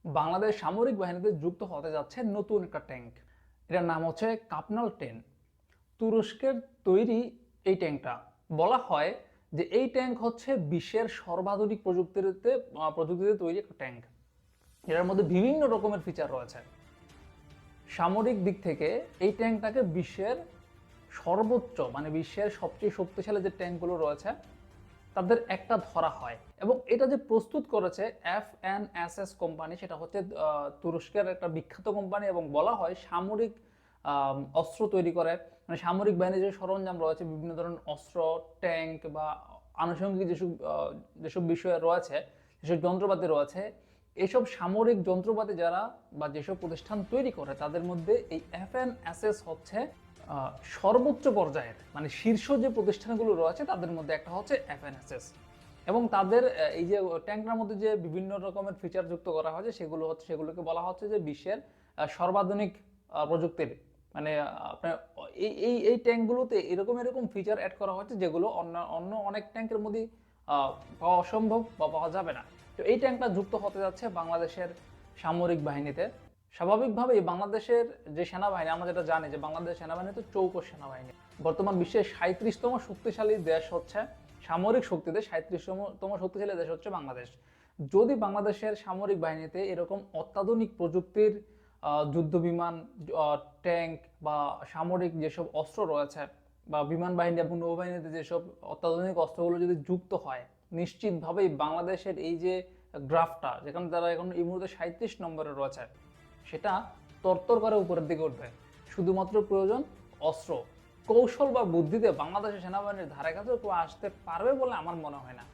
বাংলাদেশ সামরিক বাহিনীতে যুক্ত হতে যাচ্ছে নতুন একটা ট্যাঙ্ক। এটার নাম হচ্ছে কাপনাল 10। তুরস্কের তৈরি এই ট্যাঙ্কটা, বলা হয় যে এই ট্যাঙ্ক হচ্ছে বিশ্বের সর্বাধুনিক প্রযুক্তিতে তৈরি একটা ট্যাঙ্ক। এটার মধ্যে বিভিন্ন রকমের ফিচার রয়েছে। সামরিক দিক থেকে এই ট্যাঙ্কটাকে বিশ্বের সর্বোচ্চ, মানে বিশ্বের সবচেয়ে শক্তিশালী যে ট্যাঙ্কগুলো রয়েছে তাদের একটা ধরা হয়। এবং এটা যে প্রস্তুত করেছে FNSS কোম্পানি, সেটা হচ্ছে তুরস্কের একটা বিখ্যাত কোম্পানি, এবং বলা হয় সামরিক অস্ত্র তৈরি করে, মানে সামরিক বাহিনীর যে সরঞ্জাম রয়েছে, বিভিন্ন ধরনের অস্ত্র, ট্যাঙ্ক বা আনুষঙ্গিক যেসব বিষয় রয়েছে, যেসব যন্ত্রপাতি রয়েছে, এসব সামরিক যন্ত্রপাতি যারা বা যেসব প্রতিষ্ঠান তৈরি করে তাদের মধ্যে এই FNSS হচ্ছে সর্বোচ্চ পর্যায়ের, মানে শীর্ষ যে প্রতিষ্ঠানগুলো রয়েছে তাদের মধ্যে একটা হচ্ছে FNSS। এবং তাদের এই যে ট্যাঙ্কটার মধ্যে যে বিভিন্ন রকমের ফিচার যুক্ত করা হয়েছে সেগুলোকে বলা হচ্ছে যে বিশ্বের সর্বাধুনিক প্রযুক্তির, মানে আপনার এই এই এই ট্যাঙ্কগুলোতে এরকম এরকম ফিচার অ্যাড করা হচ্ছে যেগুলো অন্য অন্য অনেক ট্যাঙ্কের মধ্যে পাওয়া অসম্ভব বা পাওয়া যাবে না। তো এই ট্যাঙ্কটা যুক্ত হতে যাচ্ছে বাংলাদেশের সামরিক বাহিনীতে। স্বাভাবিকভাবেই বাংলাদেশের যে সেনাবাহিনী, আমরা যেটা জানি যে বাংলাদেশ সেনাবাহিনী তো চৌকস সেনাবাহিনী। বর্তমান বিশ্বের 37তম শক্তিশালী দেশ হচ্ছে, সামরিক শক্তিতে 37তম শক্তিশালী দেশ হচ্ছে বাংলাদেশ। যদি বাংলাদেশের সামরিক বাহিনীতে এরকম অত্যাধুনিক প্রযুক্তির যুদ্ধ বিমান, ট্যাঙ্ক বা সামরিক যেসব অস্ত্র রয়েছে, বা বিমান বাহিনী এবং নৌবাহিনীতে যেসব অত্যাধুনিক অস্ত্রগুলো যদি যুক্ত হয়, নিশ্চিতভাবেই বাংলাদেশের এই যে গ্রাফটা, যেখানে তারা এখন এই মুহূর্তে 37 নম্বরে রয়েছে, সেটা তরতর করে উপরের দিকে উঠবে। শুধুমাত্র প্রয়োজন অস্ত্র। কৌশল বা বুদ্ধিতে বাংলাদেশের সেনাবাহিনীর ধারে কাছেও কেউ আসতে পারবে বলে আমার মনে হয় না।